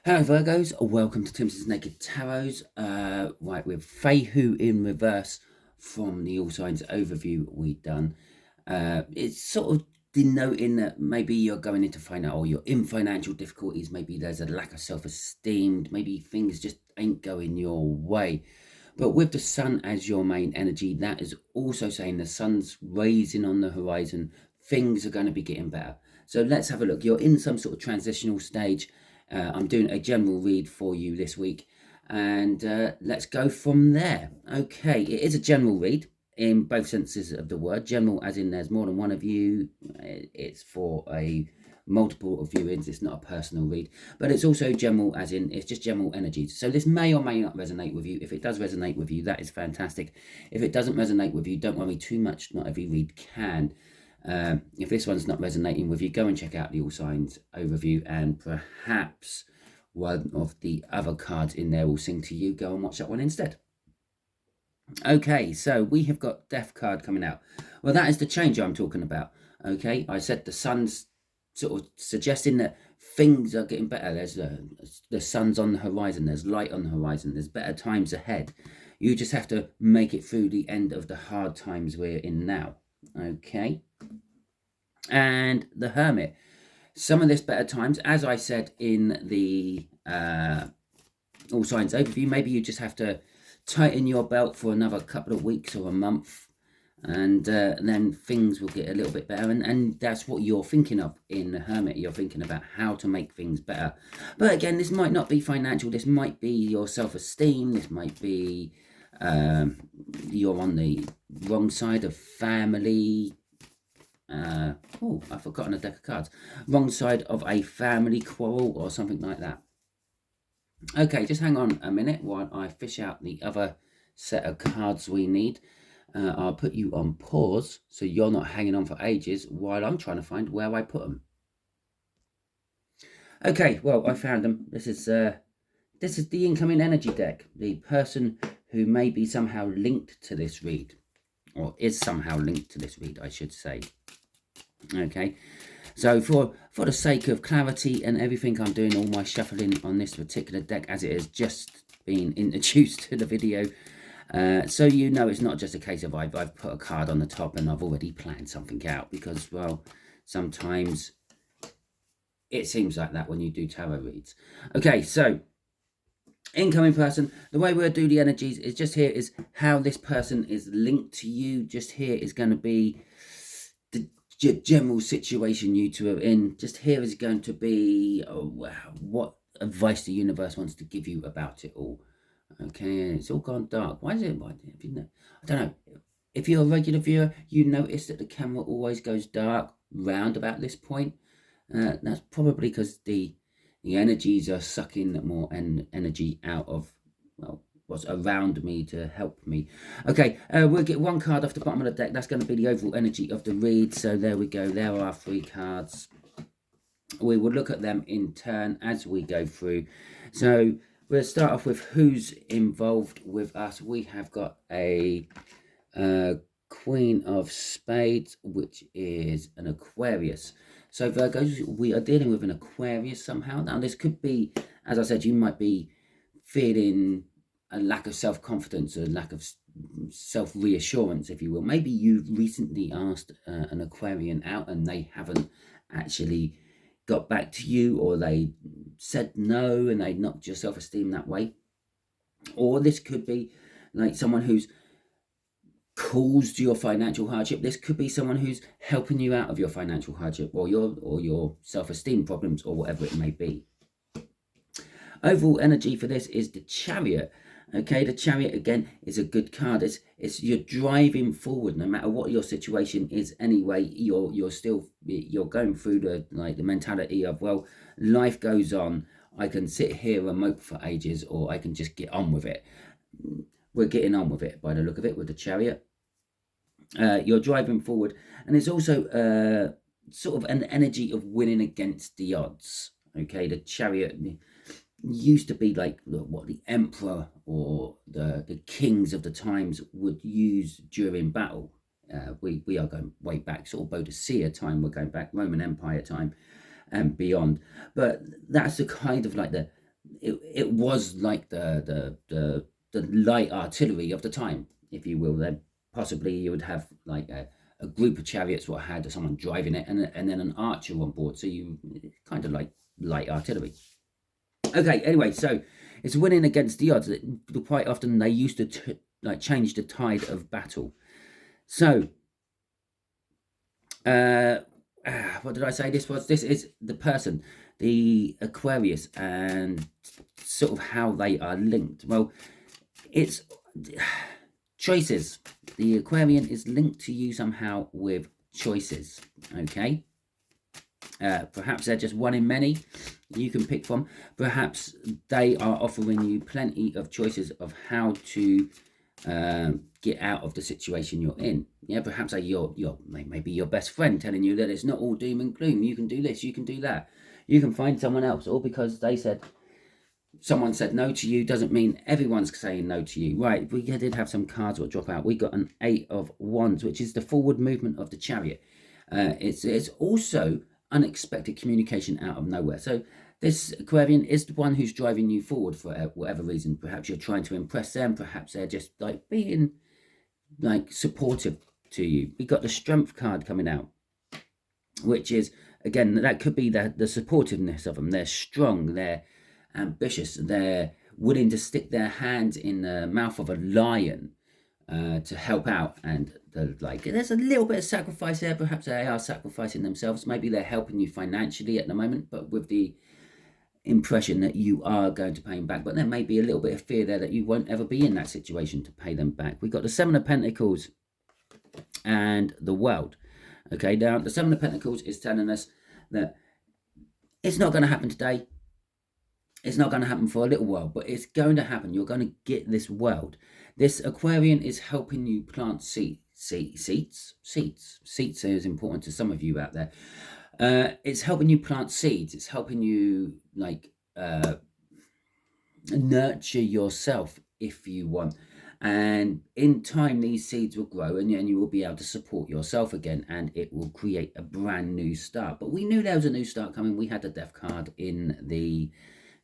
Hello Virgos, welcome to Timsy Naked Tarot. Right, with Feihu in reverse from the All Signs overview we've done. It's sort of denoting that maybe you're going into or you're in financial difficulties, maybe there's a lack of self-esteem, maybe things just ain't going your way. But with the sun as your main energy, that is also saying the sun's rising on the horizon, things are going to be getting better. So let's have a look. You're in some sort of transitional stage. I'm doing a general read for you this week, and let's go from there. Okay, it is a general read in both senses of the word. General as in there's more than one of you. It's for a multiple of viewings. It's not a personal read, but it's also general as in it's just general energies. So this may or may not resonate with you. If it does resonate with you, that is fantastic. If it doesn't resonate with you, don't worry too much. Not every read can. If this one's not resonating with you, go and check out the All Signs overview, and perhaps one of the other cards in there will sing to you. Go and watch that one instead. Okay, so we have got Death card coming out. Well, that is the change I'm talking about. Okay, I said the sun's sort of suggesting that things are getting better. There's the sun's on the horizon. There's light on the horizon. There's better times ahead. You just have to make it through the end of the hard times we're in now. Okay. And the Hermit. Some of this better times, as I said in the All Signs overview, maybe you just have to tighten your belt for another couple of weeks or a month, and then things will get a little bit better. And that's what you're thinking of in the Hermit. You're thinking about how to make things better. But again, this might not be financial. This might be your self-esteem. This might be you're on the wrong side of family. Oh, I've forgotten a deck of cards. Wrong side of a family quarrel or something like that. Okay, just hang on a minute while I fish out the other set of cards we need. I'll put you on pause so you're not hanging on for ages while I'm trying to find where I put them. Okay, well, I found them. This is the incoming energy deck. The person who may be somehow linked to this read, or is somehow linked to this read, I should say. Okay, so for the sake of clarity and everything, I'm doing all my shuffling on this particular deck as it has just been introduced to the video, so you know it's not just a case of I've put a card on the top and I've already planned something out, because, well, sometimes it seems like that when you do tarot reads. Okay, so incoming person, the way we'll do the energies is just here is how this person is linked to you. Just here is going to be the general situation you two are in. Just here is going to be what advice the universe wants to give you about it all. Okay, it's all gone dark. Why is it? I don't know. If you're a regular viewer, you notice that the camera always goes dark round about this point. That's probably because the energies are sucking more energy out of, well, what's around me to help me. Okay, we'll get one card off the bottom of the deck. That's going to be the overall energy of the read. So there we go. There are 3 cards. We will look at them in turn as we go through. So we'll start off with who's involved with us. We have got a Queen of Spades, which is an Aquarius. So Virgos, we are dealing with an Aquarius somehow. Now this could be, as I said, you might be feeling a lack of self-confidence, a lack of self-reassurance, if you will. Maybe you've recently asked an Aquarian out and they haven't actually got back to you, or they said no and they knocked your self-esteem that way. Or this could be like someone who's caused your financial hardship. This could be someone who's helping you out of your financial hardship or your self-esteem problems, or whatever it may be. Overall energy for this is the Chariot. Okay, the Chariot again is a good card. It's you're driving forward no matter what your situation is. Anyway, you're going through the mentality of, well, life goes on. I can sit here and mope for ages, or I can just get on with it. We're getting on with it by the look of it with the Chariot. You're driving forward, and it's also sort of an energy of winning against the odds. Okay, the Chariot used to be like what the emperor or the kings of the times would use during battle. We are going way back, sort of Boadicea time. We're going back Roman Empire time and beyond. But that's the kind of like the it was like the light artillery of the time, if you will. Then possibly you would have like a group of chariots what had someone driving it, and then an archer on board, so you kind of like light artillery. Okay, anyway, so it's winning against the odds. Quite often they used to like change the tide of battle. So what did I say this was? This is the person, the Aquarius, and sort of how they are linked. Well, it's choices. The Aquarian is linked to you somehow with choices. Okay, perhaps they're just one in many you can pick from. Perhaps they are offering you plenty of choices of how to get out of the situation you're in. Yeah, perhaps maybe your best friend telling you that it's not all doom and gloom. You can do this, you can do that. You can find someone else, or because someone said no to you doesn't mean everyone's saying no to you. Right, we did have some cards that drop out. We got an 8 of Wands, which is the forward movement of the Chariot. It's also unexpected communication out of nowhere. So this Aquarian is the one who's driving you forward for whatever reason. Perhaps you're trying to impress them. Perhaps they're just like being like supportive to you. We got the Strength card coming out, which is, again, that could be the supportiveness of them. They're strong, they're ambitious, they're willing to stick their hands in the mouth of a lion to help out. And there's a little bit of sacrifice there. Perhaps they are sacrificing themselves. Maybe they're helping you financially at the moment, but with the impression that you are going to pay them back. But there may be a little bit of fear there that you won't ever be in that situation to pay them back. We've got the 7 of Pentacles and the World. Okay, now the 7 of Pentacles is telling us that it's not going to happen today. It's not going to happen for a little while, but it's going to happen. You're going to get this world. This Aquarian is helping you plant seeds. Seeds is important to some of you out there. It's helping you plant seeds. It's helping you nurture yourself, if you want. And in time, these seeds will grow, and you will be able to support yourself again, and it will create a brand new start. But we knew there was a new start coming. We had the Death card in the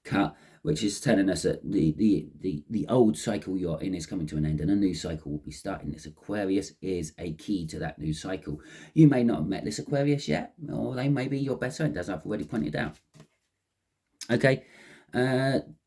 cut, which is telling us that the old cycle you're in is coming to an end, and a new cycle will be starting. This Aquarius is a key to that new cycle. You may not have met this Aquarius yet, or they may be your best friend, as I've already pointed out. Okay,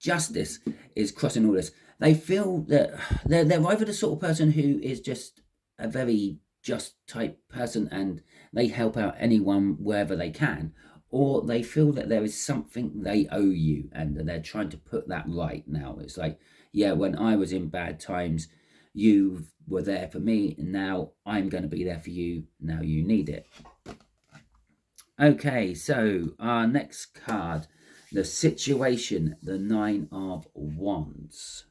Justice is crossing all this. They feel that they're either the sort of person who is just a very just type person and they help out anyone wherever they can, or they feel that there is something they owe you and they're trying to put that right now. It's like, yeah, when I was in bad times, you were there for me, and now I'm going to be there for you. Now you need it. Okay, so our next card, the Situation, the 9 of Wands.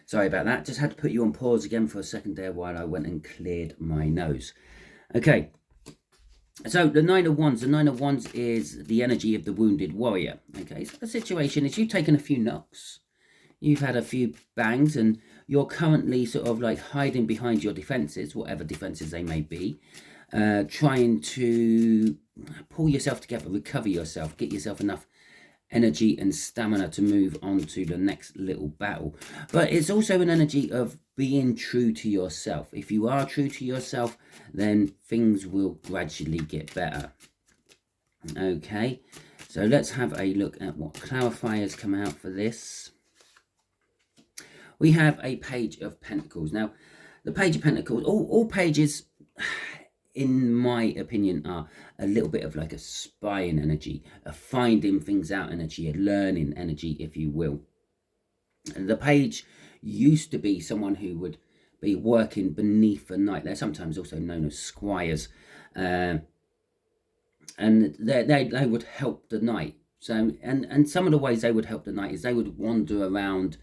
Sorry about that. Just had to put you on pause again for a second there while I went and cleared my nose. Okay. So the 9 of Wands. The 9 of Wands is the energy of the wounded warrior. Okay. So the situation is you've taken a few knocks. You've had a few bangs, and you're currently sort of like hiding behind your defenses, whatever defenses they may be, trying to pull yourself together, recover yourself, get yourself enough energy and stamina to move on to the next little battle. But it's also an energy of being true to yourself. If you are true to yourself, then things will gradually get better. Okay, so let's have a look at what clarifiers come out for this. We have a Page of Pentacles. Now, the Page of Pentacles, all pages, in my opinion, are a little bit of like a spying energy, a finding things out energy, a learning energy, if you will. And the page used to be someone who would be working beneath the knight. They're sometimes also known as squires. And they would help the knight. So, and some of the ways they would help the knight is they would wander around,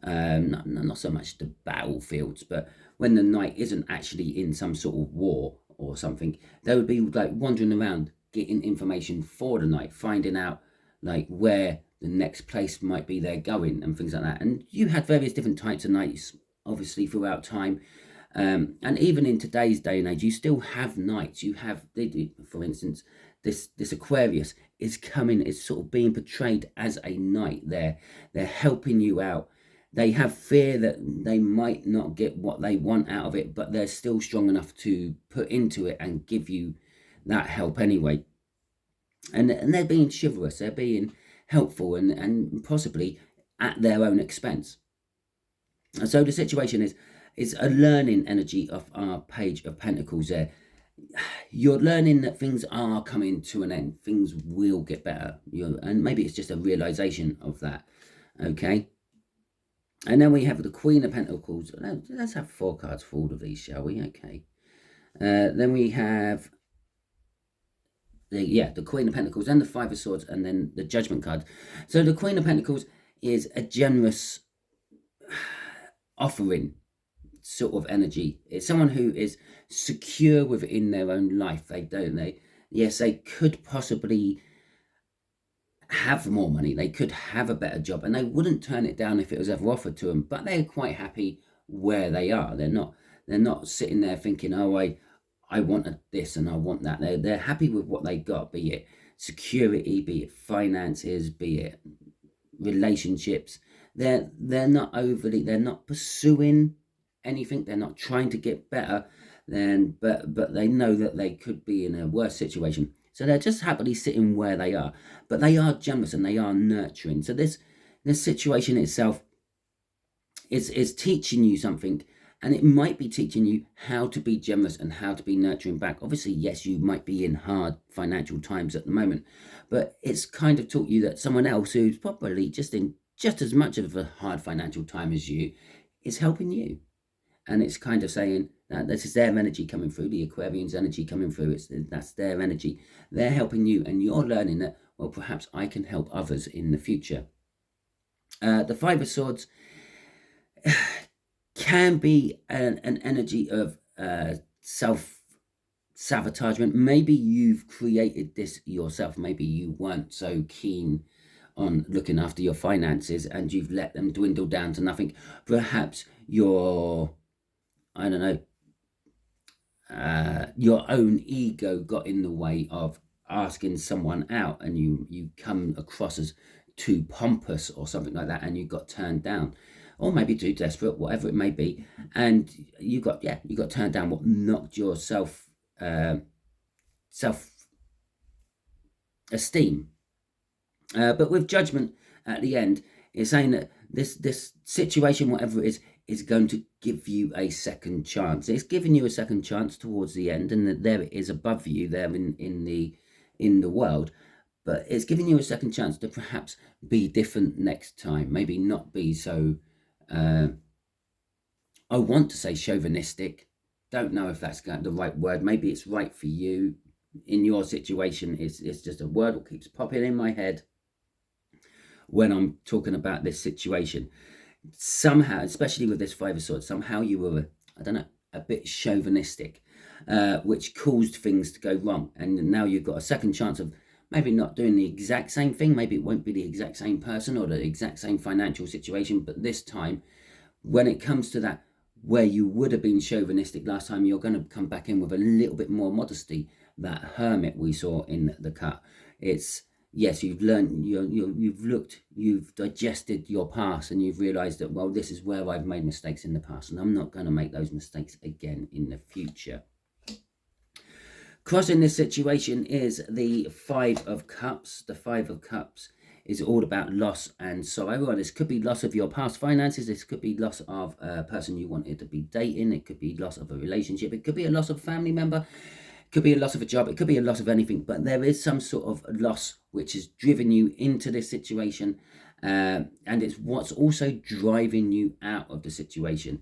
not so much the battlefields, but when the knight isn't actually in some sort of war or something, they would be like wandering around getting information for the knight, finding out like where the next place might be they're going and things like that. And you had various different types of knights obviously throughout time, and even in today's day and age you still have knights. You have, for instance, this Aquarius is coming, is sort of being portrayed as a knight. They're helping you out. They have fear that they might not get what they want out of it, but they're still strong enough to put into it and give you that help anyway. And they're being chivalrous, they're being helpful, and possibly at their own expense. And so the situation is a learning energy of our Page of Pentacles there. You're learning that things are coming to an end. Things will get better. And maybe it's just a realization of that. Okay. And then we have the Queen of Pentacles. Let's have 4 cards for all of these, shall we? Okay. Then we have the Queen of Pentacles and the 5 of Swords, and then the Judgment card. So the Queen of Pentacles is a generous offering sort of energy. It's someone who is secure within their own life. Yes, they could possibly have more money. They could have a better job, and they wouldn't turn it down if it was ever offered to them. But they're quite happy where they are. They're not sitting there thinking, oh, I want this and I want that. They're happy with what they got, be it security, be it finances, be it relationships. They're not pursuing anything. They're not trying to get better, but they know that they could be in a worse situation. So they're just happily sitting where they are, but they are generous and they are nurturing. So this situation itself is teaching you something, and it might be teaching you how to be generous and how to be nurturing back. Obviously, yes, you might be in hard financial times at the moment, but it's kind of taught you that someone else who's probably just in just as much of a hard financial time as you is helping you. And it's kind of saying that this is their energy coming through, the Aquarian's energy coming through. That's their energy. They're helping you, and you're learning that, well, perhaps I can help others in the future. The 5 of Swords can be an energy of self-sabotagement. Maybe you've created this yourself. Maybe you weren't so keen on looking after your finances and you've let them dwindle down to nothing. Perhaps your own ego got in the way of asking someone out, and you come across as too pompous or something like that, and you got turned down, or maybe too desperate, whatever it may be, and you got turned down. What knocked your self esteem. But with Judgment at the end, it's saying that this situation, whatever it is going to give you a second chance. It's giving you a second chance towards the end, and that there it is above you there in the world. But it's giving you a second chance to perhaps be different next time. Maybe not be so, I want to say chauvinistic. Don't know if that's the right word. Maybe it's right for you. In your situation, it's just a word that keeps popping in my head when I'm talking about this situation. Somehow, especially with this 5 of Swords, somehow you were, a bit chauvinistic, which caused things to go wrong. And now you've got a second chance of maybe not doing the exact same thing. Maybe it won't be the exact same person or the exact same financial situation. But this time, when it comes to that, where you would have been chauvinistic last time, you're going to come back in with a little bit more modesty. That Hermit we saw in the cut. It's, yes, you've learned, you've looked, you've digested your past, and you've realized that, well, this is where I've made mistakes in the past, and I'm not going to make those mistakes again in the future. Crossing this situation is the 5 of Cups. The 5 of Cups is all about loss and sorrow. This could be loss of your past finances. This could be loss of a person you wanted to be dating. It could be loss of a relationship. It could be a loss of a family member. It could be a loss of a job. It could be a loss of anything, but there is some sort of loss which has driven you into this situation, and it's what's also driving you out of the situation.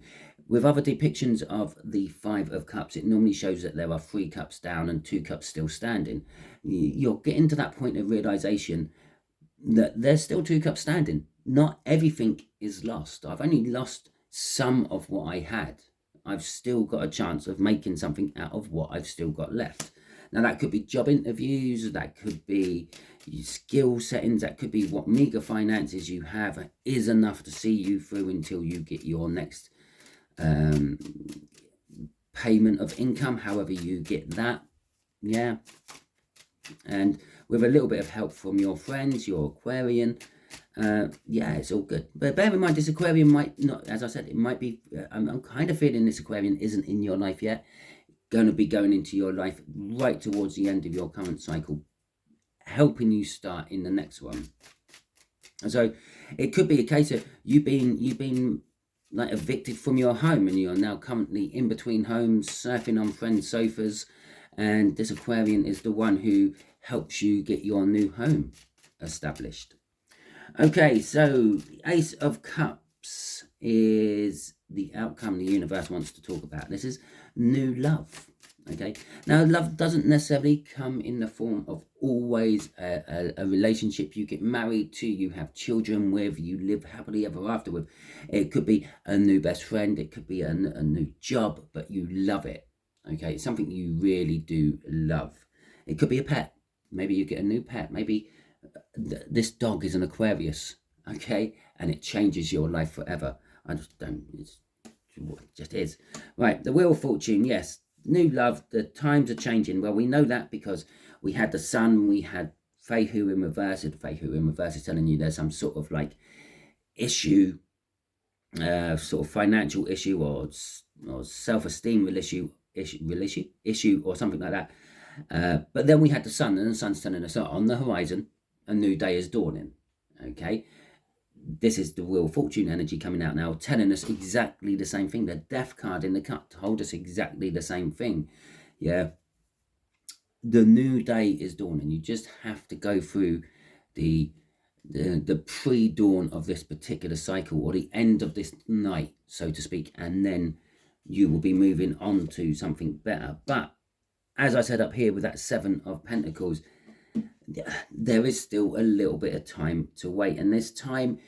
With other depictions of the 5 of Cups, it normally shows that there are 3 cups down and 2 cups still standing. You're getting to that point of realization that there's still 2 cups standing. Not everything is lost. I've only lost some of what I had. I've still got a chance of making something out of what I've still got left. Now, that could be job interviews, that could be skill settings, that could be what meager finances you have is enough to see you through until you get your next payment of income, however you get that. Yeah. And with a little bit of help from your friends, your Aquarian, yeah, it's all good. But bear in mind, this Aquarian might not, as I said, it might be, I'm kind of feeling this Aquarian isn't in your life yet, going to be going into your life right towards the end of your current cycle, helping you start in the next one. And so it could be a case of you've been like evicted from your home, and you're now currently in between homes, surfing on friends' sofas, and this Aquarian is the one who helps you get your new home established. Okay, so the Ace of Cups is the outcome the universe wants to talk about. This is new love. Okay, now love doesn't necessarily come in the form of always a relationship you get married to, you have children with, you live happily ever after with. It could be a new best friend, it could be a new job, but you love it. Okay, it's something you really do love. It could be a pet. Maybe you get a new pet. Maybe this dog is an Aquarius, okay, and it changes your life forever. I just don't, it just is. Right, the Wheel of Fortune, yes. New love, the times are changing. Well, we know that because we had the Sun, we had Fehu in reverse, and Fehu in reverse is telling you there's some sort of like issue, sort of financial issue or self-esteem issue or something like that. But then we had the Sun, and the Sun's telling us on the horizon, a new day is dawning. Okay, this is the Wheel of Fortune energy coming out now, telling us exactly the same thing. The Death card in the cut told us exactly the same thing. Yeah, the new day is dawning. You just have to go through the pre-dawn of this particular cycle, or the end of this night, so to speak, and then you will be moving on to something better. But as I said up here with that Seven of Pentacles, there is still a little bit of time to wait, and this time,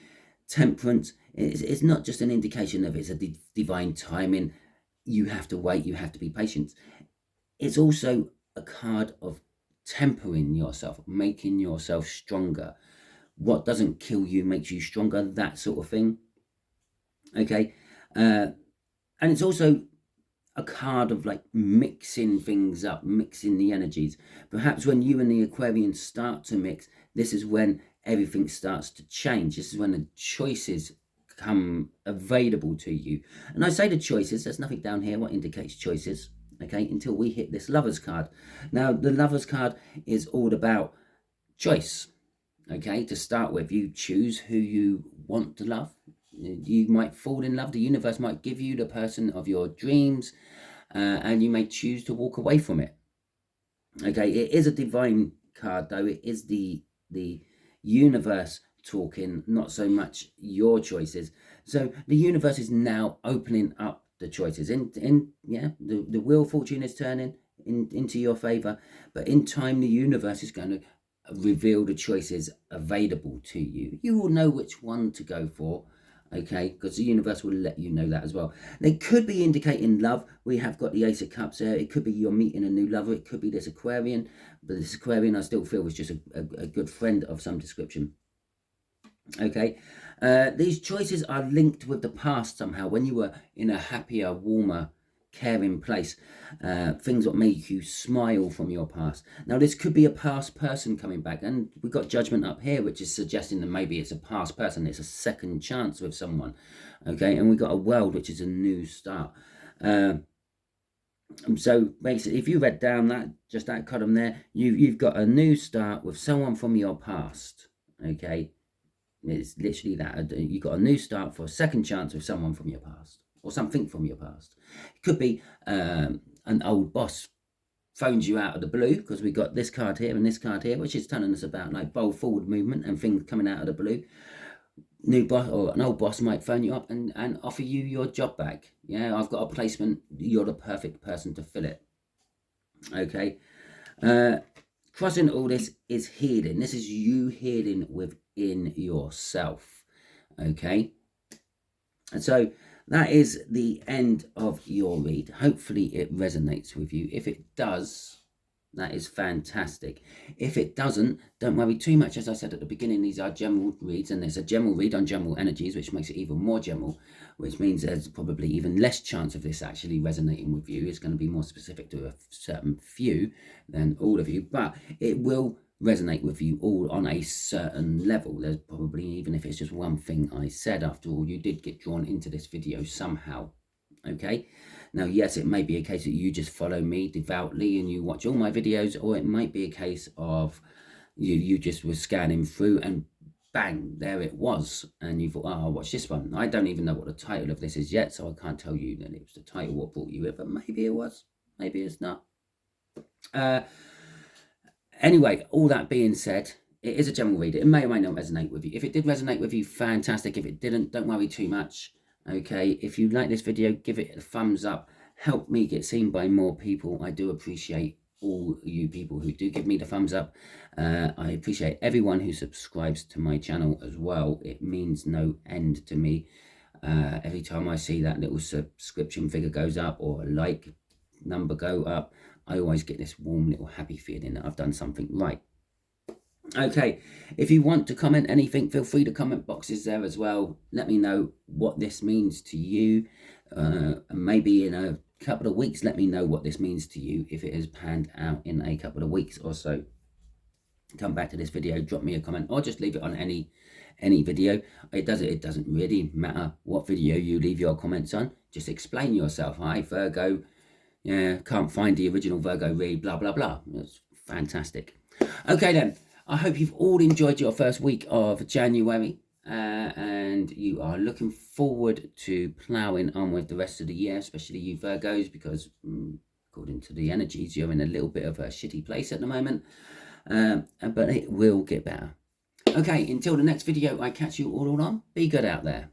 Temperance is not just an indication of it's a divine timing. You have to wait, you have to be patient. It's also a card of tempering yourself, making yourself stronger. What doesn't kill you makes you stronger, that sort of thing. Okay, and it's also a card of like mixing things up, mixing the energies. Perhaps when you and the Aquarian start to mix, this is when everything starts to change. This is when the choices come available to you. And I say the choices, there's nothing down here what indicates choices, okay, until we hit this Lovers card. Now, the Lovers card is all about choice, okay. To start with, you choose who you want to love. You might fall in love. The universe might give you the person of your dreams, and you may choose to walk away from it. Okay, it is a divine card, though. It is the universe talking, not so much your choices. So the universe is now opening up the choices. Yeah, the Wheel of Fortune is turning into your favor, but in time the universe is going to reveal the choices available to you. You will know which one to go for, okay, because the universe will let you know that as well. They could be indicating love. We have got the Ace of Cups there. It could be you're meeting a new lover. It could be this Aquarian, but this Aquarian I still feel was just a good friend of some description. Okay, these choices are linked with the past somehow. When you were in a happier, warmer, caring place, things that make you smile from your past. Now, this could be a past person coming back, and we've got Judgment up here, which is suggesting that maybe it's a past person. It's a second chance with someone. Okay, and we've got a World, which is a new start. So basically, if you read down that column there, you've got a new start with someone from your past. Okay, it's literally that. You've got a new start for a second chance with someone from your past, or something from your past. It could be an old boss phones you out of the blue, because we got this card here and this card here, which is telling us about like bold forward movement and things coming out of the blue. New boss or an old boss might phone you up and offer you your job back. Yeah, I've got a placement. You're the perfect person to fill it. Okay. Crossing all this is healing. This is you healing within yourself. Okay. And so that is the end of your read. Hopefully it resonates with you. If it does, That is fantastic. If it doesn't, don't worry too much. As I said at the beginning, these are general reads, and there's a general read on general energies, which makes it even more general, which means there's probably even less chance of this actually resonating with you. It's going to be more specific to a certain few than all of you, but it will resonate with you all on a certain level. There's probably, even if it's just one thing I said, after all, you did get drawn into this video somehow. Okay, now yes, it may be a case that you just follow me devoutly and you watch all my videos, or it might be a case of you just were scanning through and bang, there it was, and you thought, oh, I'll watch this one. I don't even know what the title of this is yet, so I can't tell you that it was the title what brought you it, but maybe it was, maybe it's not. Anyway, all that being said, it is a general read. It may or may not resonate with you. If it did resonate with you, fantastic. If it didn't, don't worry too much. Okay, if you like this video, give it a thumbs up. Help me get seen by more people. I do appreciate all you people who do give me the thumbs up. I appreciate everyone who subscribes to my channel as well. It means no end to me. Every time I see that little subscription figure goes up or a like number go up, I always get this warm little happy feeling that I've done something right. Okay, if you want to comment anything, feel free. The comment box is there as well. Let me know what this means to you. Maybe in a couple of weeks, let me know what this means to you if it has panned out in a couple of weeks or so. Come back to this video, drop me a comment, or just leave it on any video. It doesn't really matter what video you leave your comments on. Just explain yourself. Hi, Virgo. Yeah, can't find the original Virgo read, blah, blah, blah. That's fantastic. Okay, then. I hope you've all enjoyed your first week of January, and you are looking forward to ploughing on with the rest of the year, especially you Virgos, because according to the energies, you're in a little bit of a shitty place at the moment, but it will get better. Okay, until the next video, I catch you all on. Be good out there.